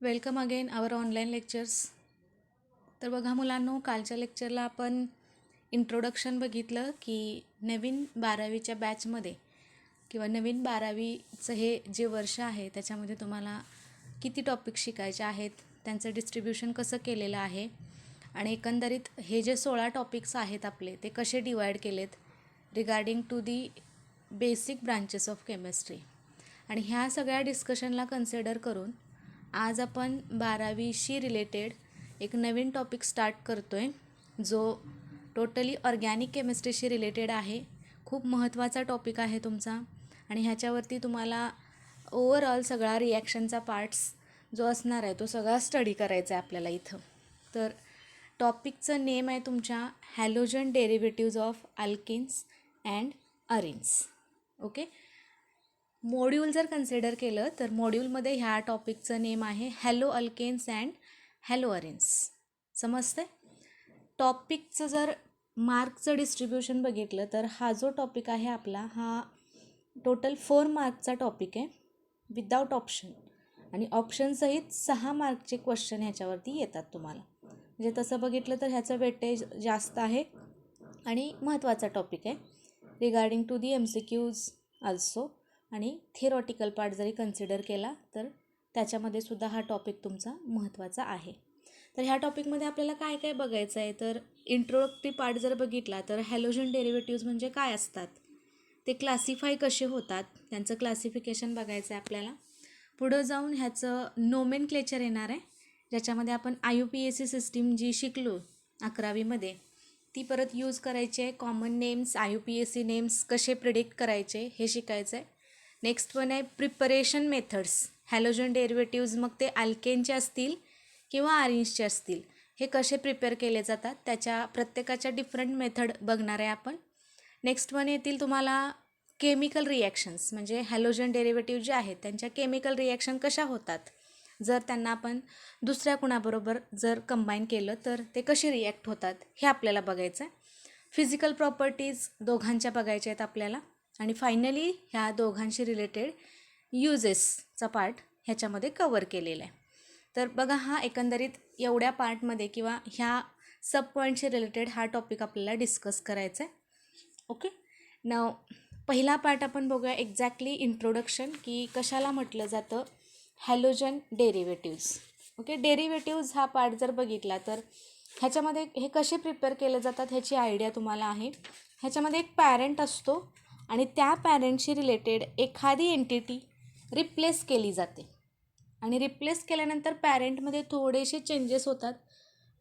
Welcome again आवर online lectures. तर बघा मुलांनो, कालच्या लेक्चरला आपण इंट्रोडक्शन बघितलं की नवीन 12वीच्या बॅचमध्ये किंवा नवीन 12वीचं हे जे वर्ष आहे त्याच्यामध्ये तुम्हाला किती टॉपिक शिकायचे आहेत, त्यांचं डिस्ट्रीब्युशन कसं केलेलं आहे आणि एकंदरीत हे जे 16 टॉपिक्स आहेत आपले ते कसे डिवाईड केलेत regarding to the basic branches of chemistry. आणि ह्या सगळ्या डिस्कशनला कन्सिडर करून आज आपण 12वीशी रिलेटेड एक नवीन टॉपिक स्टार्ट करतो आहे, जो टोटली ऑर्गॅनिक केमिस्ट्रीशी रिलेटेड आहे. खूप महत्त्वाचा टॉपिक आहे तुमचा आणि ह्याच्यावरती तुम्हाला ओव्हरऑल सगळा रिॲक्शनचा पार्ट्स जो असणार आहे तो सगळा स्टडी करायचा आहे आपल्याला इथं. तर टॉपिकचं नेम आहे तुमच्या halogen derivatives of alkanes and arenes. Okay, module जर कन्सिडर केलं तर मॉड्यूलमध्ये ह्या टॉपिकचं नेम आहे haloalkanes and haloarenes. समजते? टॉपिकचं जर मार्कचं डिस्ट्रीब्युशन बघितलं तर हा जो टॉपिक आहे आपला हा टोटल 4 मार्कचा टॉपिक आहे विदाऊट ऑप्शन, आणि ऑप्शनसहित 6 मार्कचे क्वेश्चन ह्याच्यावरती येतात तुम्हाला. म्हणजे तसं बघितलं तर ह्याचं वेटेज जास्त आहे आणि महत्त्वाचा टॉपिक आहे regarding to the MCQs also. आणि थिअरॉटिकल पार्ट जरी कन्सिडर केला तर त्याच्यामध्ये सुद्धा हा टॉपिक तुमचा महत्त्वाचा आहे. तर ह्या टॉपिकमध्ये आपल्याला काय काय बघायचं आहे, तर इंट्रोडक्टरी पार्ट जर बघितला तर हॅलोजन डेरिव्हेटिव्ज म्हणजे काय असतात, ते क्लासिफाय कसे होतात, त्यांचं क्लासिफिकेशन बघायचं आहे आपल्याला. पुढं जाऊन ह्याचं नोमेनक्लेचर येणार आहे, ज्याच्यामध्ये आपण IUPAC सिस्टीम जी शिकलो 11वीमध्ये ती परत यूज करायची आहे. कॉमन नेम्स, IUPAC नेम्स कसे प्रिडिक्ट करायचे हे शिकायचं आहे. नेक्स्ट वन आहे प्रिपरेशन मेथड्स. हॅलोजन डेरिव्हेटिव्ज मग ते अल्केनचे असतील किंवा आरिन्सचे असतील, हे कसे प्रिपेअर केले जातात त्याच्या प्रत्येकाच्या डिफरंट मेथड बघणार आहे आपण. नेक्स्ट वन येतील तुम्हाला केमिकल रिॲक्शन्स, म्हणजे हॅलोजन डेरिव्हेटिव्ह जे आहेत त्यांच्या केमिकल रिॲक्शन कशा होतात, जर त्यांना आपण दुसऱ्या कुणाबरोबर जर कंबाईन केलं तर ते कसे रिॲक्ट होतात हे आपल्याला बघायचं आहे. फिजिकल प्रॉपर्टीज दोघांच्या बघायच्या आहेत आपल्याला. आणि फायनली ह्या दोघांशी रिलेटेड युजेसचा पार्ट ह्याच्यामध्ये कवर केलेला आहे. तर बघा, हा एकंदरीत एवढ्या पार्टमध्ये किंवा ह्या सब पॉईंटशी रिलेटेड हा टॉपिक आपल्याला डिस्कस करायचा आहे. ओके, नाव पहिला पार्ट आपण बघूया एक्झॅक्टली इंट्रोडक्शन, की कशाला म्हटलं जातं हॅलोजन डेरिव्हेटिव्ज. ओके, डेरिव्हेटिव्ज हा पार्ट जर बघितला तर ह्याच्यामध्ये हे कसे प्रिपेअर केले जातात ह्याची आयडिया तुम्हाला आहे. ह्याच्यामध्ये एक पॅरेंट असतो आणि त्या पॅरेंटशी रिलेटेड एखादी एंटिटी रिप्लेस केली जाते आणि रिप्लेस केल्यानंतर पॅरेंटमध्ये थोडेसे चेंजेस होतात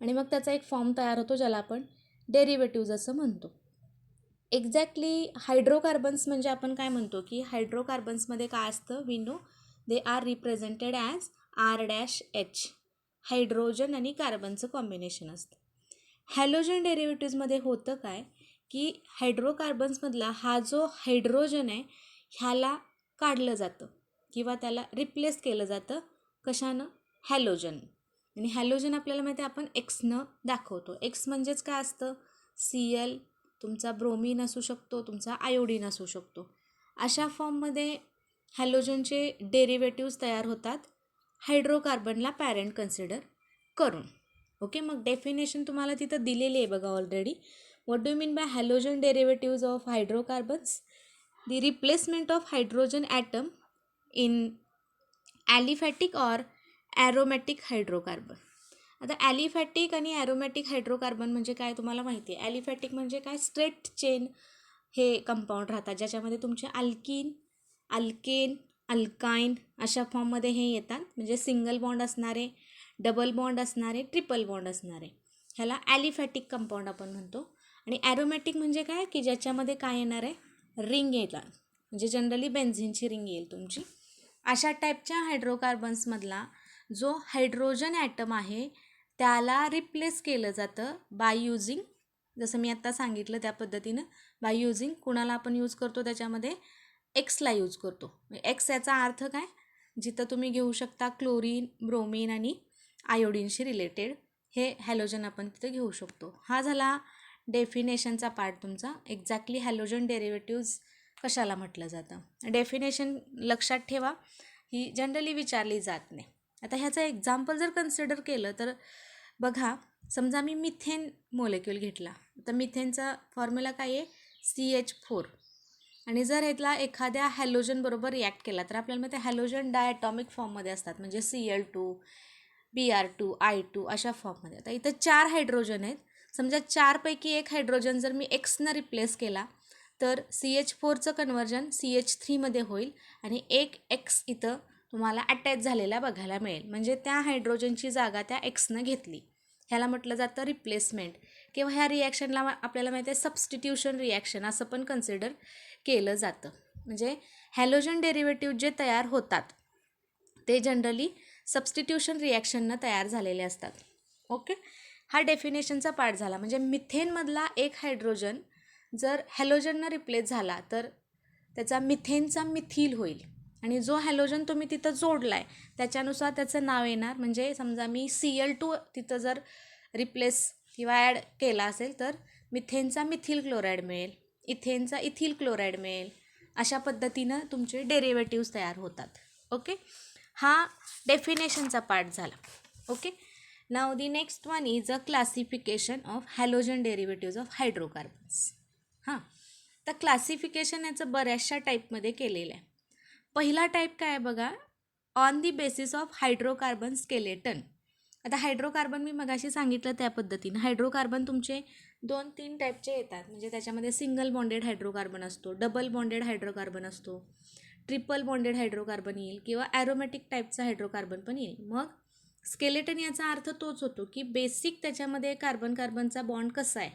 आणि मग त्याचा एक फॉर्म तयार होतो ज्याला आपण डेरिव्हेटिव्ज असं म्हणतो. एक्झॅक्टली हायड्रोकार्बन्स म्हणजे आपण काय म्हणतो की हायड्रोकार्बन्समध्ये काय असतं, we know they are represented as R-H. Hydrogen आणि कार्बनचं कॉम्बिनेशन असतं. हॅलोजन डेरिव्हेटिव्जमध्ये होतं काय की हायड्रोकार्बन्समधला हा जो हायड्रोजन आहे ह्याला काढलं जातं किंवा त्याला रिप्लेस केलं जातं. कशानं? हॅलोजन. आणि हॅलोजन आपल्याला माहिती आहे आपण एक्सनं दाखवतो. एक्स म्हणजेच काय असतं, Cl, तुमचा ब्रोमीन असू शकतो, तुमचा आयोडीन असू शकतो. अशा फॉर्ममध्ये हॅलोजनचे डेरिव्हेटिव्ज तयार होतात हायड्रोकार्बनला पॅरेंट कन्सिडर करून. ओके, मग डेफिनेशन तुम्हाला तिथं दिलेली आहे बघा already. What do you mean by halogen derivatives of hydrocarbons? The replacement of hydrogen atom in aliphatic or aromatic hydrocarbon. आता ॲलिफॅटिक आणि ॲरोमॅटिक हायड्रोकार्बन म्हणजे काय तुम्हाला माहिती आहे. ॲलिफॅटिक म्हणजे काय, स्ट्रेट चेन हे कंपाऊंड राहतात ज्याच्यामध्ये तुमचे अल्कीन, अल्केन, अल्काईन अशा फॉर्ममध्ये हे येतात. म्हणजे सिंगल बॉन्ड असणारे, डबल बॉन्ड असणारे, ट्रिपल बॉन्ड असणारे, ह्याला ॲलिफॅटिक कंपाऊंड आपण म्हणतो. आणि ॲरोमॅटिक म्हणजे काय की ज्याच्यामध्ये काय येणार आहे, रिंग येतात, म्हणजे जनरली बेन्झिनची रिंग येईल तुमची. अशा टाईपच्या हायड्रोकार्बन्समधला जो हायड्रोजन ॲटम आहे त्याला रिप्लेस केलं जातं बाय यूजिंग, जसं मी आत्ता सांगितलं त्या पद्धतीनं, बाय यूजिंग कुणाला आपण यूज करतो त्याच्यामध्ये एक्सला यूज करतो. एक्स याचा अर्थ काय, जिथं तुम्ही घेऊ शकता क्लोरीन, ब्रोमीन आणि आयोडीनशी रिलेटेड हे हॅलोजन आपण तिथं घेऊ शकतो. हा झाला डेफिनेशनचा पार्ट तुमचा. एक्झॅक्टली हॅलोजन डेरिव्हेटिव्ज कशाला म्हटलं जातं. डेफिनेशन लक्षात ठेवा, ही जनरली विचारली जात नाही. आता ह्याचं एक्झाम्पल जर कन्सिडर केलं तर बघा, समजा मी मिथेन मोलेक्यूल घेतला, तर मिथेनचा फॉर्म्युला काय आहे CH4, आणि जर ह्यातला एखाद्या हॅलोजन बरोबर रिॲक्ट केला तर आपल्याला माहिती आहे हॅलोजन डायटॉमिक फॉर्ममध्ये असतात, म्हणजे Cl2, Br2, I2 अशा फॉर्ममध्ये. आता इथं 4 हायड्रोजन आहेत. समजा 4पैकी एक हायड्रोजन जर मी एक्सनं रिप्लेस केला तर CH4चं कन्वर्जन CH3मध्ये होईल आणि एक एक्स इथं तुम्हाला अटॅच झालेला बघायला मिळेल, म्हणजे त्या हायड्रोजनची जागा त्या एक्सनं घेतली. ह्याला म्हटलं जातं रिप्लेसमेंट, किंवा ह्या रिॲक्शनला आपल्याला माहिती आहे सबस्टिट्यूशन रिॲक्शन असं पण कन्सिडर केलं जातं. म्हणजे हॅलोजन डेरिव्हेटिव्ह जे तयार होतात ते जनरली सबस्टिट्यूशन रिॲक्शननं तयार झालेले असतात. ओके, हा डेफिनेशनचा पार्ट झाला. म्हणजे मिथेनमधला एक हायड्रोजन जर हॅलोजननं रिप्लेस झाला तर त्याचा मिथेनचा मिथिल होईल, आणि जो हॅलोजन तुम्ही तिथं जोडला आहे त्याच्यानुसार त्याचं नाव येणार. म्हणजे समजा मी Cl2 तिथं जर रिप्लेस किंवा ॲड केला असेल तर मिथेनचा मिथिल क्लोराईड मिळेल, इथेनचा इथिल क्लोराईड मिळेल. अशा पद्धतीनं तुमचे डेरिव्हेटिव्स तयार होतात. ओके, हा डेफिनेशनचा पार्ट झाला. Okay, now the next one is a classification of halogen derivatives of hydrocarbons. हां, तर क्लासिफिकेशन याचं बऱ्याचशा टाईपमध्ये केलेलं आहे. पहिला टाईप काय आहे बघा, on the basis of hydrocarbon skeleton. आता हायड्रोकार्बन मी मगाशी सांगितलं त्या पद्धतीनं हायड्रोकार्बन तुमचे 2-3 टाईपचे येतात. म्हणजे त्याच्यामध्ये सिंगल बॉन्डेड हायड्रोकार्बन असतो, डबल बॉन्डेड हायड्रोकार्बन असतो, ट्रिपल बॉन्डेड हायड्रोकार्बन येईल, किंवा ॲरोमॅटिक टाईपचा हायड्रोकार्बन पण येईल. मग स्केलेटन याचा अर्थ तोच होतो की बेसिक त्याच्यामध्ये कार्बन कार्बनचा बॉन्ड कसा आहे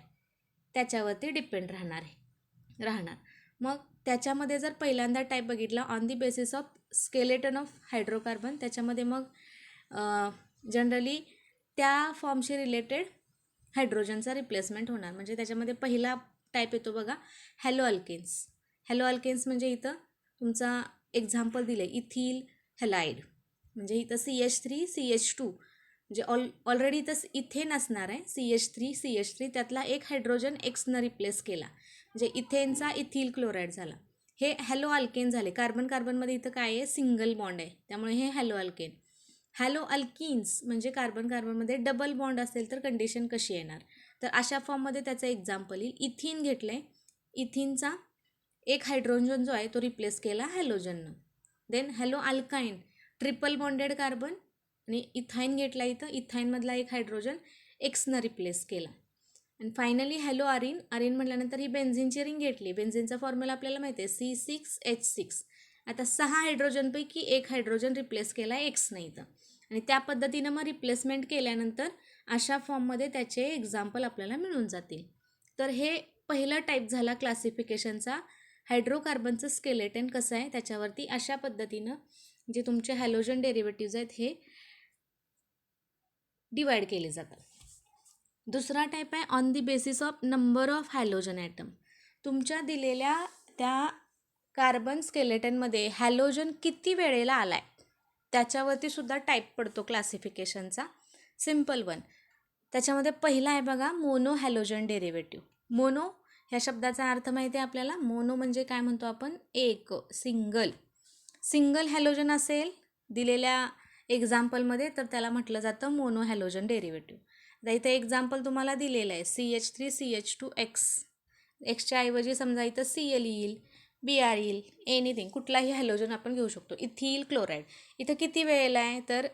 त्याच्यावरती डिपेंड राहणार. मग त्याच्यामध्ये जर पहिल्यांदा टाईप बघितला on the basis of skeleton of hydrocarbon, त्याच्यामध्ये मग जनरली त्या फॉर्मशी रिलेटेड हायड्रोजनचा रिप्लेसमेंट होणार. म्हणजे त्याच्यामध्ये पहिला टाईप येतो बघा हॅलो अल्केन्स. हॅलो अल्केन्स म्हणजे इथं तुमचा एक्झाम्पल दिलं इथिल हॅलाइड, म्हणजे इथं CH3 CH2 म्हणजे ऑलरेडी इथं इथेन असणार आहे, CH3 त्यातला एक हायड्रोजन एक्सनं रिप्लेस केला म्हणजे इथेनचा इथिल क्लोराईड झाला. हे हॅलो अल्केन झाले. कार्बन कार्बनमध्ये इथं काय आहे सिंगल बॉन्ड आहे, त्यामुळे हे हॅलो अल्केन. हॅलो अल्किन्स म्हणजे कार्बन कार्बनमध्ये डबल बॉन्ड असेल तर कंडिशन कशी येणार, तर अशा फॉर्ममध्ये त्याचं एक्झाम्पल येईल. इथिन घेतलं आहे, इथिनचा एक हायड्रोजन जो आहे तो रिप्लेस केला हॅलोजननं. Then halo alkyne triple bonded carbon, आणि इथाईन घेतला, इथं इथाईनमधला एक हायड्रोजन एक्सनं रिप्लेस केला. आणि फायनली हॅलो अरिन. अरिन म्हटल्यानंतर ही बेन्झिनची रिंग घेतली. बेन्झिनचा फॉर्म्युला आपल्याला माहिती आहे C6H6. आता 6 हायड्रोजनपैकी एक हायड्रोजन रिप्लेस केला आहे एक्सनं इथं, आणि त्या पद्धतीनं मग रिप्लेसमेंट केल्यानंतर अशा फॉर्ममध्ये त्याचे एक्झाम्पल आपल्याला मिळून जातील. तर हे पहिला टाईप झाला क्लासिफिकेशनचा, हायड्रोकार्बनचं स्केलेटन कसं आहे त्याच्यावरती अशा पद्धतीनं जे तुमचे हॅलोजन डेरिव्हेटिव्ज आहेत हे डिवाइड केले जातात. दुसरा टाईप आहे on the basis of number of halogen atom. तुमच्या दिलेल्या त्या कार्बन स्केलेटनमध्ये हॅलोजन किती वेळेला आला आहे त्याच्यावरती सुद्धा टाईप पडतो क्लासिफिकेशनचा. सिम्पल वन, त्याच्यामध्ये पहिला आहे बघा मोनो हॅलोजन डेरिव्हेटिव्ह. मोनो ह्या शब्दाचा अर्थ माहिती आहे आपल्याला. मोनो म्हणजे काय म्हणतो आपण, एक, सिंगल हॅलोजन असेल दिलेल्या एक्झाम्पलमध्ये तर त्याला म्हटलं जातं मोनो हॅलोजन डेरिव्हेटिव्ह. आता इथं एक्झाम्पल तुम्हाला दिलेलं आहे CH3 CH2 एक्सच्या ऐवजी समजा इथं Cl येईल, Br येईल, एनिथिंग कुठलाही हॅलोजन आपण घेऊ शकतो. इथिल क्लोराईड इथं किती वेळेला आहे तर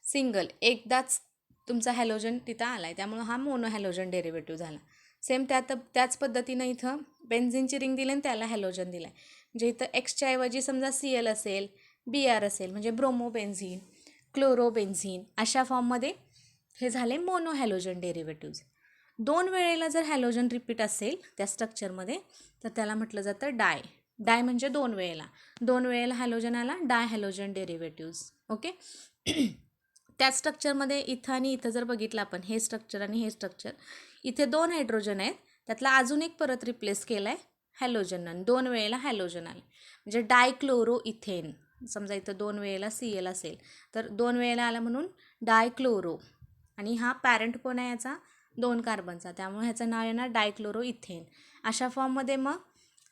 सिंगल, एकदाच तुमचा हॅलोजन तिथं आला आहे, त्यामुळं हा मोनो हॅलोजन डेरिव्हेटिव्ह झाला. सेम त्याच पद्धतीनं इथं बेन्झिनची रिंग दिली आणि त्याला हॅलोजन दिला आहे. म्हणजे इथं एक्सच्या ऐवजी समजा Cl असेल, Br असेल म्हणजे ब्रोमोबेन्झिन, क्लोरोबेन्झिन अशा फॉर्ममध्ये हे झाले मोनो हॅलोजन डेरिव्हेटिव्ज. 2 वेळेला जर हॅलोजन रिपीट असेल त्या स्ट्रक्चरमध्ये तर त्याला म्हटलं जातं डाय म्हणजे 2 वेळेला हॅलोजन आला, डाय हॅलोजन डेरिव्हेटिव्ज. ओके, त्या स्ट्रक्चरमध्ये इथं आणि इथं जर बघितलं आपण हे स्ट्रक्चर आणि हे स्ट्रक्चर, इथे 2 हायड्रोजन आहेत त्यातला अजून एक परत रिप्लेस केला आहे हॅलोजननं, 2 वेळेला हॅलोजन आले म्हणजे डायक्लोरो इथेन. समजा इथं 2 वेळेला Cl असेल तर 2 वेळेला आला म्हणून डायक्लोरो, आणि हा पॅरेंट कोण आहे याचा 2 कार्बनचा, त्यामुळे ह्याचं नाव येणार डायक्लोरो इथेन. अशा फॉर्ममध्ये मग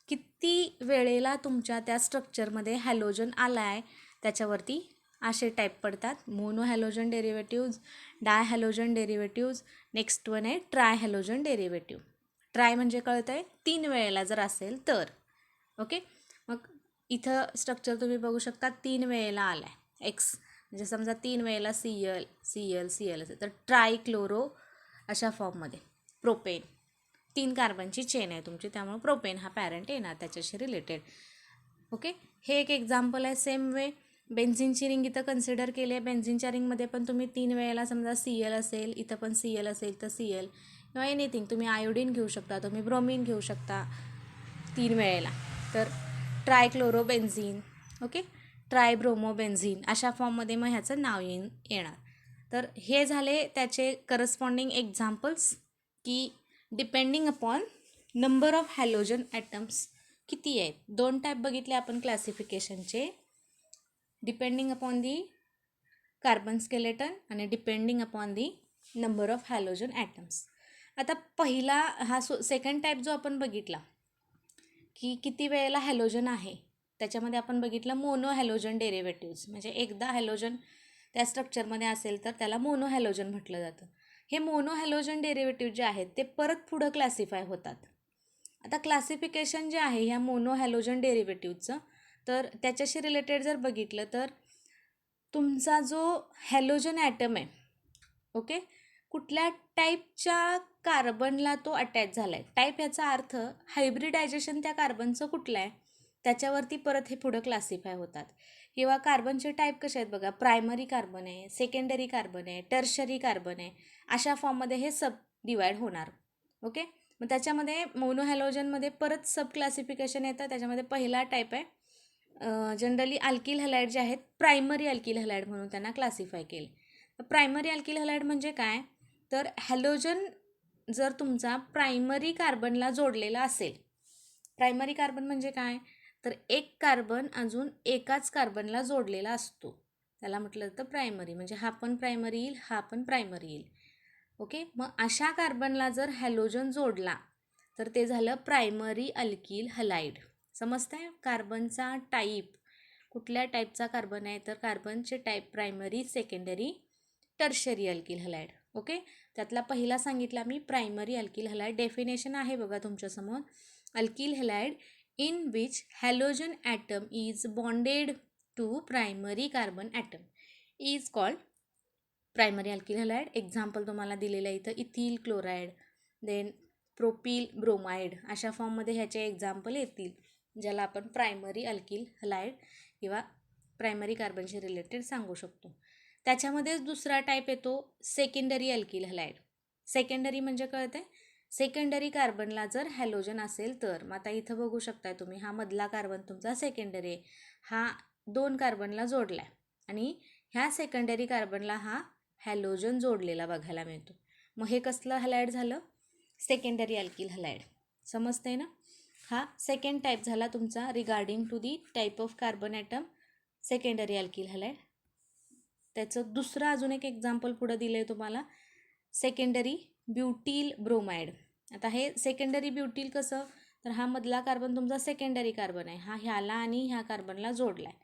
किती वेळेला तुमच्या त्या स्ट्रक्चरमध्ये हॅलोजन आला आहे त्याच्यावरती असे टाईप पडतात. मोनो हॅलोजन डेरिव्हेटिव्ज, डाय हॅलोजन डेरिव्हेटिव्ज. नेक्स्ट वन आहे ट्राय हॅलोजन डेरिव्हेटिव्ह. ट्राय म्हणजे कळतं आहे 3 वेळेला जर असेल तर. ओके, मग इथं स्ट्रक्चर तुम्ही बघू शकता 3 वेळेला आला आहे एक्स, म्हणजे समजा 3 वेळेला CL असेल तर ट्रायक्लोरो अशा फॉर्ममध्ये. प्रोपेन 3 कार्बनची चेन आहे तुमची, त्यामुळे प्रोपेन हा पॅरेंट येणार त्याच्याशी रिलेटेड. ओके, हे एक एक्झाम्पल आहे. सेम वे बेन्झिनची रिंग इथं कन्सिडर केली आहे. बेन्झिनच्या रिंगमध्ये पण तुम्ही 3 वेळेला समजा CL असेल, इथं पण CL असेल तर CL किंवा एनिथिंग, तुम्ही आयोडीन घेऊ शकता, तुम्ही ब्रोमीन घेऊ शकता 3 वेळेला. तर ट्रायक्लोरोबेन्झिन, ओके, ट्रायब्रोमोबेन्झिन अशा फॉर्ममध्ये मग ह्याचं नाव येणार. तर हे झाले त्याचे करस्पॉन्डिंग एक्झाम्पल्स की depending upon number of halogen atoms किती आहेत. 2 टाईप बघितले आपण क्लासिफिकेशनचे, depending upon the carbon skeleton आणि depending upon the number of halogen atoms. आता पहिला हा सेकंड टाईप जो आपण बघितला की किती वेळेला हॅलोजन आहे, त्याच्यामध्ये आपण बघितलं मोनो हॅलोजन डेरिव्हेटिव्ज, म्हणजे एकदा हॅलोजन त्या स्ट्रक्चरमध्ये असेल तर त्याला मोनो हॅलोजन म्हटलं जातं. हे मोनो हॅलोजन डेरिव्हेटिव्ह जे आहेत ते परत पुढं क्लासिफाय होतात. आता क्लासिफिकेशन जे आहे ह्या मोनो हॅलोजन डेरिव्हेटिव्हचं, तर त्याच्याशी रिलेटेड जर बघितलं तर तुमचा जो हॅलोजन ॲटम आहे, ओके, कुठल्या टाईपच्या कार्बनला तो अटॅच झाला आहे. टाईप याचा अर्थ हायब्रिडायझेशन त्या कार्बनचं कुठलं आहे त्याच्यावरती परत हे पुढं क्लासिफाय होतात. किंवा कार्बनचे टाईप कसे आहेत बघा, प्रायमरी कार्बन आहे, सेकंडरी कार्बन आहे, टर्शरी कार्बन आहे, अशा फॉर्ममध्ये हे सब डिवाईड होणार. ओके, मग त्याच्यामध्ये मोनो हॅलोजनमध्ये परत सब क्लासिफिकेशन येतं. त्याच्यामध्ये पहिला टाईप आहे जनरली अल्किल हॅलाइड जे आहेत प्रायमरी अल्किल हॅलाइड म्हणून त्यांना क्लासिफाय केले. प्रायमरी अल्किल हॅलाइड म्हणजे काय, तर हॅलोजन जर तुमचा प्रायमरी कार्बनला जोडलेला असेल, प्रायमरी कार्बन म्हणजे काय, तर एक कार्बन अजून एकाच कार्बनला जोडलेला असतो, त्याला म्हटलं जातं प्रायमरी. म्हणजे हा पण प्रायमरी येईल, हा पण प्रायमरी येईल. ओके, मग अशा कार्बनला जर हॅलोजन जोडला तर ते झालं प्रायमरी अल्किल हॅलाइड. समजतंय, कार्बनचा टाईप कुठल्या टाईपचा कार्बन आहे, तर कार्बनचे type primary, secondary, tertiary alkyl halide. Okay, त्यातला पहिला सांगितला मी प्रायमरी अल्किल हॅलाइड. डेफिनेशन आहे बघा तुमच्यासमोर, alkyl halide in which halogen atom is bonded to primary carbon atom is called primary alkyl halide. Example तुम्हाला दिलेलं आहे इथं, ethyl chloride, then propyl bromide, अशा फॉर्ममध्ये ह्याचे एक्झाम्पल येतील ज्याला आपण प्रायमरी अल्किल हॅलाइड किंवा प्रायमरी कार्बनशी रिलेटेड सांगू शकतो. त्याच्यामध्येच दुसरा टाईप येतो सेकंडरी अल्किल हॅलाइड. सेकंडरी म्हणजे कळते, सेकंडरी कार्बनला जर हॅलोजन असेल तर. मग आता इथं बघू शकताय तुम्ही, हा मधला कार्बन तुमचा सेकंडरी आहे, हा 2 कार्बनला जोडला आहे आणि ह्या सेकंडरी कार्बनला हा हॅलोजन जोडलेला बघायला मिळतो. मग हे कसलं हॅलाइड झालं, सेकंडरी अल्किल हॅलाइड. समजतंय ना. हा सेकंड टाईप झाला तुमचा regarding to the type of carbon atom, secondary alkyl halide. त्याचं दुसरं अजून एक एक्झाम्पल पुढं दिलं आहे तुम्हाला, सेकंडरी ब्युटील ब्रोमाइड. आता हे सेकंडरी ब्युटील कसं, तर हा मधला कार्बन तुमचा सेकंडरी कार्बन आहे, हा ह्याला आणि ह्या कार्बनला जोडला आहे.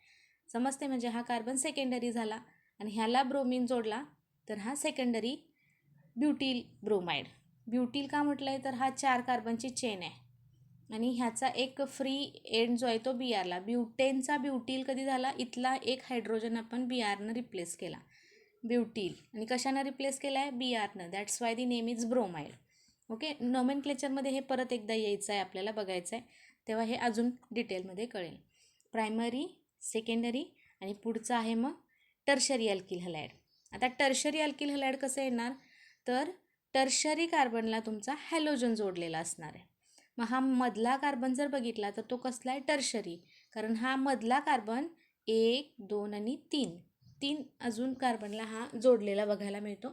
समजते, म्हणजे हा कार्बन सेकंडरी झाला आणि ह्याला ब्रोमीन जोडला तर हा सेकंडरी ब्युटील ब्रोमाइड. ब्युटील का म्हटलं आहे, तर हा 4 कार्बनची चेन आहे आणि ह्याचा एक फ्री एंड जो आहे तो BRला. ब्युटेनचा ब्युटील कधी झाला, इथला एक हायड्रोजन आपण BRनं रिप्लेस केला, ब्युटील, आणि कशानं रिप्लेस केला आहे, BRनं. That's why the name is bromide. Okay, नॉमेनक्लेचरमध्ये हे परत एकदा यायचं आहे, आपल्याला बघायचं आहे, तेव्हा हे अजून डिटेलमध्ये कळेल. प्रायमरी, सेकंडरी आणि पुढचं आहे मग टर्शरी अल्किल हॅलाइड. आता टर्शरी अल्किल हॅलाइड कसं येणार, तर टर्शरी कार्बनला तुमचा हॅलोजन जोडलेला असणार आहे. मग हा मधला कार्बन जर बघितला तर तो कसला आहे, टर्शरी, कारण हा मधला कार्बन 1, 2 आणि 3 अजून कार्बनला हा जोडलेला बघायला मिळतो.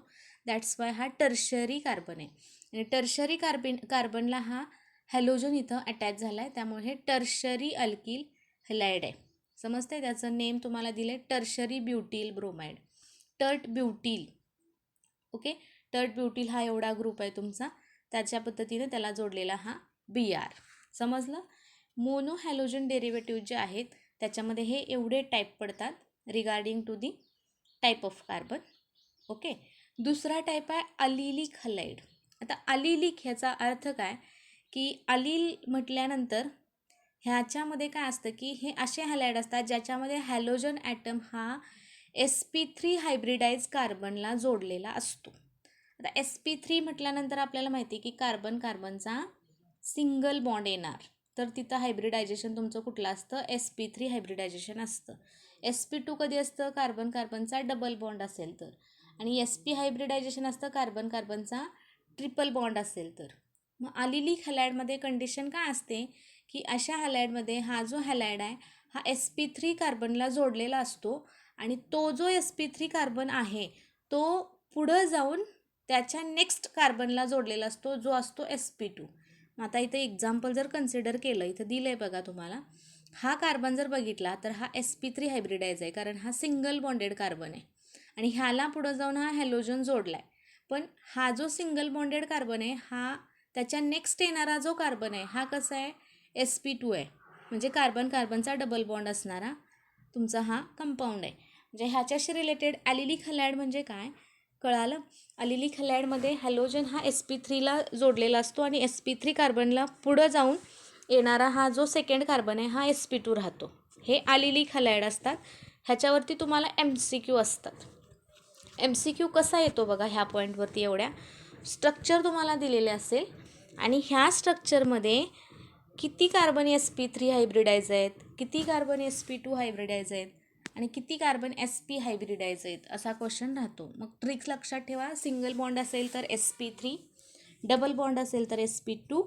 दॅट्स वाय हा टर्शरी कार्बन आहे आणि टर्शरी कार्बनला हा हॅलोजन इथं अटॅच झाला आहे, त्यामुळे हे टर्शरी अल्किल हॅलाइड आहे. समजते, त्याचं नेम तुम्हाला दिलं आहे tertiary butyl bromide, tert butyl. Okay, tert butyl हा एवढा ग्रुप आहे तुमचा, त्याच्या पद्धतीने त्याला जोडलेला हा BR. समजलं. मोनो हॅलोजन डेरिव्हेटिव्ह जे आहेत त्याच्यामध्ये हे एवढे टाईप पडतात regarding to the type of carbon. Okay. दुसरा टाईप आहे अलिलिक हलाईड. आता अलिलिक ह्याचा अर्थ काय की अलिल म्हटल्यानंतर ह्याच्यामध्ये काय असतं की हे असे हॅलाईड असतात ज्याच्यामध्ये हॅलोजन ॲटम हा sp3 हायब्रिडाइज कार्बनला जोडलेला असतो. आता sp3 म्हटल्यानंतर आपल्याला माहिती आहे की कार्बन कार्बनचा सिंगल बॉन्ड येणार, तर तिथं हायब्रिडायझेशन तुमचं कुठलं असतं, sp3 हायब्रिडायझेशन असतं. sp2 कधी असतं, कार्बन कार्बनचा डबल बॉन्ड असेल तर, आणि sp हायब्रिडायझेशन असतं कार्बन कार्बनचा ट्रिपल बॉन्ड असेल तर. मग अलिलिक हॅलाईडमध्ये कंडिशन काय असते की अशा हॅलाईडमध्ये हा जो हॅलाईड आहे हा sp3 कार्बनला जोडलेला असतो आणि तो जो sp3 कार्बन आहे तो पुढं जाऊन त्याच्या नेक्स्ट कार्बनला जोडलेला असतो जो असतो sp2. आता इथं एक्झाम्पल जर कन्सिडर केलं, इथं दिलं आहे बघा तुम्हाला, हा कार्बन जर बघितला तर हा sp3 हायब्रिडाइज आहे कारण हा सिंगल बॉन्डेड कार्बन आहे आणि ह्याला पुढं जाऊन हा हॅलोजन जोडला आहे. पण हा जो सिंगल बॉन्डेड कार्बन आहे हा त्याच्या नेक्स्ट येणारा जो कार्बन आहे हा कसा आहे, sp2 आहे, म्हणजे कार्बन कार्बनचा डबल बॉन्ड असणारा तुमचा हा कंपाऊंड आहे. म्हणजे ह्याच्याशी रिलेटेड ॲलिलिक हलाईड म्हणजे काय कळालं. ॲलिलिक हलाईडमध्ये हॅलोजन हा sp3ला जोडलेला असतो आणि sp3 कार्बनला पुढं जाऊन येणारा हा जो सेकंड कार्बन आहे हा sp2 राहतो. हे ॲलिलिक हलाईड असतात. ह्याच्यावरती तुम्हाला MCQ असतात. MCQ कसा येतो बघा ह्या पॉईंटवरती, एवढ्या स्ट्रक्चर तुम्हाला दिलेले असेल आणि ह्या स्ट्रक्चरमध्ये किती कार्बन sp3 हायब्रिडाइज आहेत, किती कार्बन sp2 हायब्रिडाइज आहेत आणि किती कार्बन sp हायब्रिडाइज आहेत असा क्वेश्चन राहतो. मग ट्रिक्स लक्षात ठेवा, सिंगल बॉन्ड असेल तर sp3, डबल बॉन्ड असेल तर sp2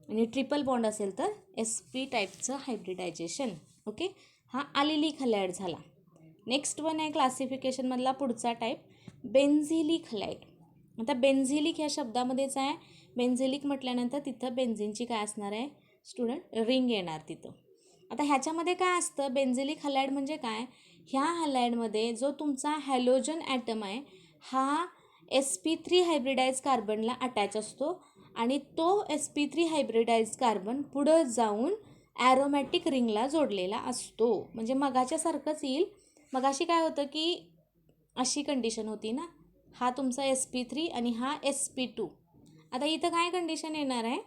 आणि ट्रिपल बॉन्ड असेल तर sp टाईपचं हायब्रिडायझेशन. ओके, हा ॲलिलिक हलाईड झाला. नेक्स्ट वन आहे क्लासिफिकेशनमधला पुढचा टाईप बेन्झिलिक हलाईड. आता बेन्झिलिक ह्या शब्दामध्येच आहे, बेन्झिलिक म्हटल्यानंतर तिथं बेन्झिनची काय असणार आहे स्टुडंट, रिंग येणार तिथं. आता ह्याच्यामध्ये काय असतं, बेन्झिलिक हलाईड म्हणजे काय, ह्या हलाईडमध्ये जो तुमचा हॅलोजन ॲटम आहे हा sp3 हायब्रिडाइज कार्बनला अटॅच असतो आणि तो sp3 हायब्रिडाइज कार्बन पुढं जाऊन ॲरोमॅटिक रिंगला जोडलेला असतो. म्हणजे मगाच्यासारखंच येईल. मगाशी काय होतं की अशी कंडिशन होती ना, हा तुमचा sp3 आणि हा sp2. आता इथं काय कंडिशन येणार आहे,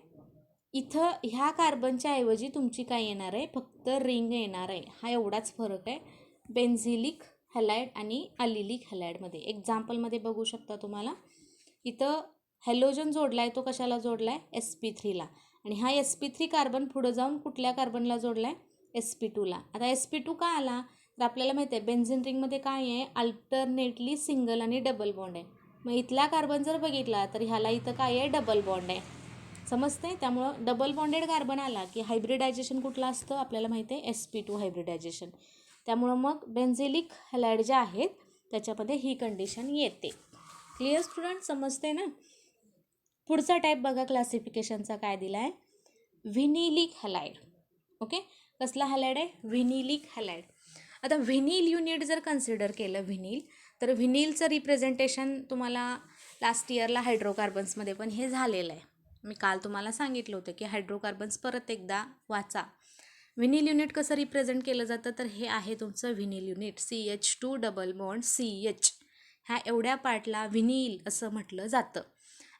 इथं ह्या कार्बनच्या ऐवजी तुमची काय येणार आहे, फक्त रिंग येणार आहे. हा एवढाच फरक आहे बेन्झिलिक हलाईड आणि ॲलिलिक हलाईडमध्ये. एक्झाम्पलमध्ये बघू शकता तुम्हाला, इथं हॅलोजन जोडला आहे, तो कशाला जोडला आहे, sp3ला, आणि हा sp3 कार्बन पुढं जाऊन कुठल्या कार्बनला जोडला आहे, sp2ला. आता sp2 का आला तर आपल्याला माहिती आहे बेन्झिन रिंगमध्ये काय आहे, अल्टरनेटली सिंगल आणि डबल बॉन्ड आहे. मग इथला कार्बन जर बघितला तर ह्याला इथं काय आहे, डबल बॉन्ड आहे. समजते, त्यामुळं डबल बॉन्डेड कार्बन आला की हायब्रिडायझेशन कुठलं असतं आपल्याला माहिती आहे, sp2 हायब्रिडायझेशन. त्यामुळं मग बेन्झिलिक हलाईड जे आहेत त्याच्यामध्ये ही कंडिशन येते. क्लिअर स्टुडंट, समजते ना. पुढचा टाईप बघा क्लासिफिकेशनचा काय दिला आहे, व्हिनिलिक हलाईड. ओके, कसला हलाईड आहे, व्हिनिलिक हलाईड. आता व्हिनिल युनिट जर कन्सिडर केलं व्हिनिल, तर व्हिनिलचं रिप्रेझेंटेशन तुम्हाला लास्ट इयरला हायड्रोकार्बन्समध्ये पण हे झालेलं आहे. मी काल तुम्हाला सांगितलं होतं की हायड्रोकार्बन्स परत एकदा वाचा. व्हिनिल युनिट कसं रिप्रेझेंट केलं जातं, तर हे आहे तुमचं vinyl unit, CH2 double bond CH, ह्या एवढ्या पार्टला व्हिनिल असं म्हटलं जातं.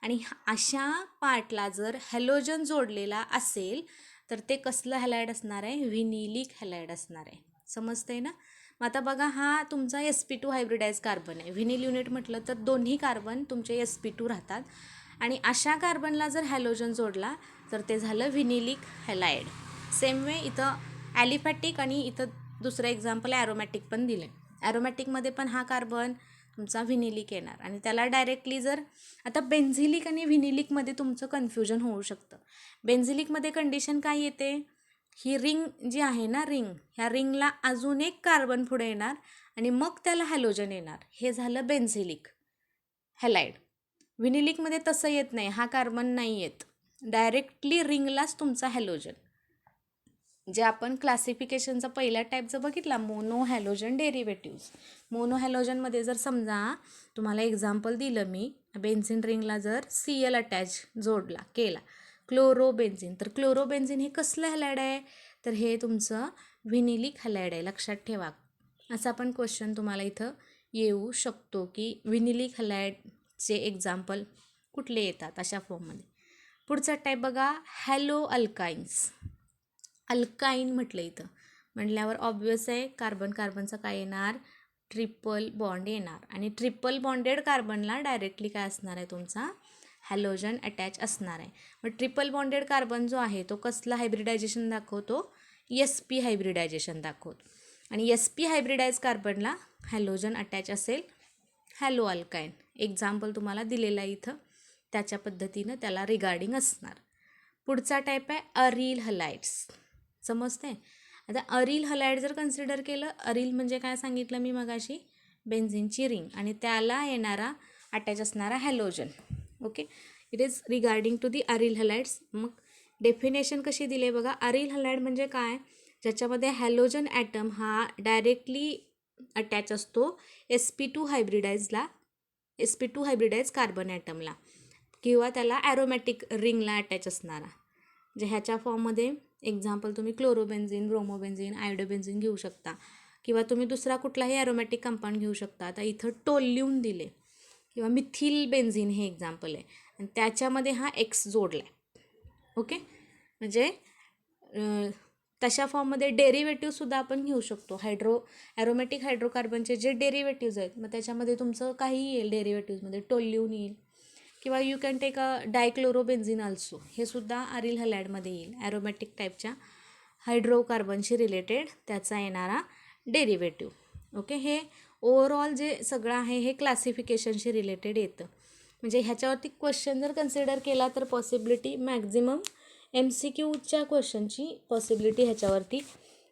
आणि अशा पार्टला जर हॅलोजन जोडलेला असेल तर ते कसलं हॅलाईड असणार आहे, व्हिनिलिक हॅलाईड असणार आहे. समजते ना. मग आता बघा, हा तुमचा sp2 हायब्रिडाइज कार्बन आहे. व्हिनिल युनिट म्हटलं तर दोन्ही कार्बन तुमचे sp2 राहतात आणि अशा कार्बनला जर हॅलोजन जोडला तर ते झालं व्हिनिलिक हॅलाईड. सेम वे इथं ॲलिफॅटिक आणि इथं दुसरं एक्झाम्पल ॲरोमॅटिक पण दिले. ॲरोमॅटिकमध्ये पण हा कार्बन तुमचा व्हिनिलिक येणार आणि त्याला डायरेक्टली जर, आता बेन्झिलिक आणि व्हिनिलिकमध्ये तुमचं कन्फ्युजन होऊ शकतं. बेन्झिलिकमध्ये कंडिशन काय येते, ही रिंग जी आहे ना, रिंग, ह्या रिंगला अजून एक कार्बन पुढे येणार आणि मग त्याला हॅलोजन येणार, हे झालं बेन्झिलिक हॅलाईड. व्हिनिलिकमध्ये तसं येत नाही, हा कार्बन नाही येत, डायरेक्टली रिंगलाच तुमचा हॅलोजन. जे आपण क्लासिफिकेशनचा पहिल्या टाईपचं बघितला, मोनो हॅलोजन डेरिव्हेटिव्स. मोनो हॅलोजनमध्ये जर समजा तुम्हाला एक्झाम्पल दिलं मी, बेन्झिन रिंगला जर Cl अटॅच जोडला केला, क्लोरोबेन्झिन, तर क्लोरोबेन्झिन हे कसलं हॅलाईड आहे, तर हे तुमचं व्हिनिलिक हॅलाईड आहे, लक्षात ठेवा. असा पण क्वेश्चन तुम्हाला इथं येऊ शकतो की विनिलिक हलाइडचे एक्झाम्पल कुठले येतात अशा फॉर्ममध्ये. पुढचा टाईप बघा, हॅलो अल्काइन्स. अल्काईन म्हटलं इथं म्हटल्यावर ऑब्वियस आहे कार्बन कार्बनचा काय येणार, ट्रिपल बॉन्ड येणार. आणि ट्रिपल बॉन्डेड कार्बनला डायरेक्टली काय असणार आहे तुमचा हॅलोजन अटॅच असणार आहे. मग ट्रिपल बॉन्डेड कार्बन जो आहे तो कसला हायब्रिडायझेशन दाखवतो, SP हायब्रिडायझेशन दाखवतो. आणि SP हायब्रिडाइज कार्बनला हॅलोजन अटॅच असेल, हॅलो अल्काईन. एक्झाम्पल तुम्हाला दिलेलं आहे इथं, त्याच्या पद्धतीनं त्याला रिगार्डिंग असणार. पुढचा टाईप आहे अरील हलाइड्स. समजते. आता अरील हलाइड जर कन्सिडर केलं, अरील म्हणजे काय सांगितलं मी मगाशी, बेन्झिनची रिंग आणि त्याला येणारा अटॅच असणारा halogen. Okay, it is regarding to the aryl halides. मग डेफिनेशन कशी दिली बघा, अरील हलाइड म्हणजे काय, ज्याच्यामध्ये हॅलोजन ॲटम हा डायरेक्टली अटॅच असतो SP2 हायब्रिडाइजला, SP2 हायब्रिडाइज कार्बन ॲटमला, किंवा त्याला ॲरोमॅटिक रिंगला अटॅच असणारा. म्हणजे ह्याच्या फॉर्ममध्ये एक्झाम्पल तुम्ही क्लोरोबेन्झिन, ब्रोमोबेन्झिन, आयोडोबेन्झिन घेऊ शकता, किंवा तुम्ही दुसरा कुठलाही ॲरोमॅटिक कंपाऊंड घेऊ शकता. आता इथं टोल्यून दिले, किंवा मिथिल बेन्झिन हे एक्झाम्पल आहे आणि त्याच्यामध्ये हा X जोडला आहे. ओके, म्हणजे तशा फॉर्ममध्ये डेरिव्हेटिव्हसुद्धा आपण घेऊ शकतो. ॲरोमॅटिक हायड्रोकार्बनचे जे डेरिव्हेटिव्ज आहेत, मग त्याच्यामध्ये तुमचं काही येईल डेरिव्हेटिव्जमध्ये, टोल्यून येईल, किंवा you can take a dichlorobenzene also, हे सुद्धा अरील हलाइडमध्ये येईल. ॲरोमॅटिक टाईपच्या हायड्रोकार्बनशी रिलेटेड त्याचा येणारा डेरिव्हेटिव्ह. ओके, हे ओव्हरऑल जे सगळं आहे हे क्लासिफिकेशनशी रिलेटेड येतं. म्हणजे ह्याच्यावरती क्वेश्चन जर कन्सिडर केला तर पॉसिबिलिटी मॅक्झिमम MCQच्या क्वेश्चनची पॉसिबिलिटी ह्याच्यावरती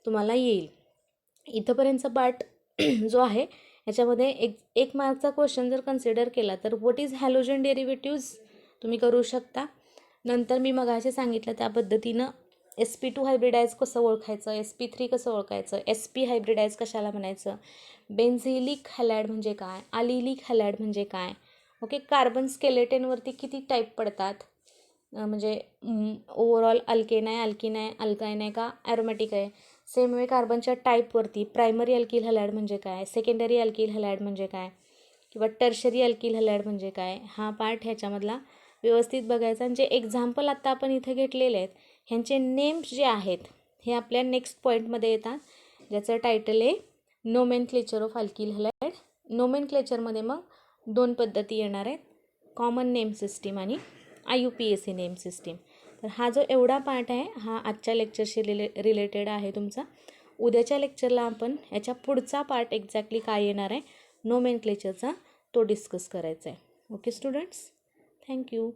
तुम्हाला येईल. इथंपर्यंतचा पार्ट जो आहे ह्याच्यामध्ये एक मार्कचा क्वेश्चन जर कन्सिडर केला तर व्हॉट इज हॅलोजन डेरिव्हेटिव्ज तुम्ही करू शकता. नंतर मी मगाशी सांगितलं त्या पद्धतीनं SP2 हायब्रिडाइज कसं ओळखायचं, SP3 कसं ओळखायचं, SP हायब्रिडाइज कशाला म्हणायचं, बेन्झिलिक हॅलाइड म्हणजे काय, अलिलिक हॅलाइड म्हणजे काय. ओके, कार्बन स्केलेटनवरती किती टाईप पडतात, म्हणजे ओव्हरऑल अल्केन आहे, अल्किन आहे, अल्काईन आहे का ॲरोमॅटिक आहे. सेम वे कार्बनच्या टाईपवरती प्रायमरी अल्किल हलाइड म्हणजे काय, सेकंडरी अल्किल हलाइड म्हणजे काय, किंवा टर्शरी अल्किल हलाइड म्हणजे काय, हा पार्ट ह्याच्यामधला व्यवस्थित बघायचा. आणि जे एक्झाम्पल आत्ता आपण इथे घेतलेले आहेत ह्यांचे नेम्स जे आहेत हे आपल्या नेक्स्ट पॉईंटमध्ये येतात, ज्याचं टायटल आहे नोमेनक्लेचर ऑफ अल्किल हलाइड. नोमेनक्लेचरमध्ये मग 2 पद्धती येणार आहेत, कॉमन नेम सिस्टीम आणि IUPAC नेम सिस्टीम. तर हा जो एवढा पार्ट आहे हा आजच्या लेक्चरशी रिलेटेड आहे तुमचा. उद्याच्या लेक्चरला आपण याच्या पुढचा पार्ट एक्झॅक्टली काय येणार आहे नोमेनक्लेचरचा तो डिस्कस करायचा आहे. Okay students, thank you.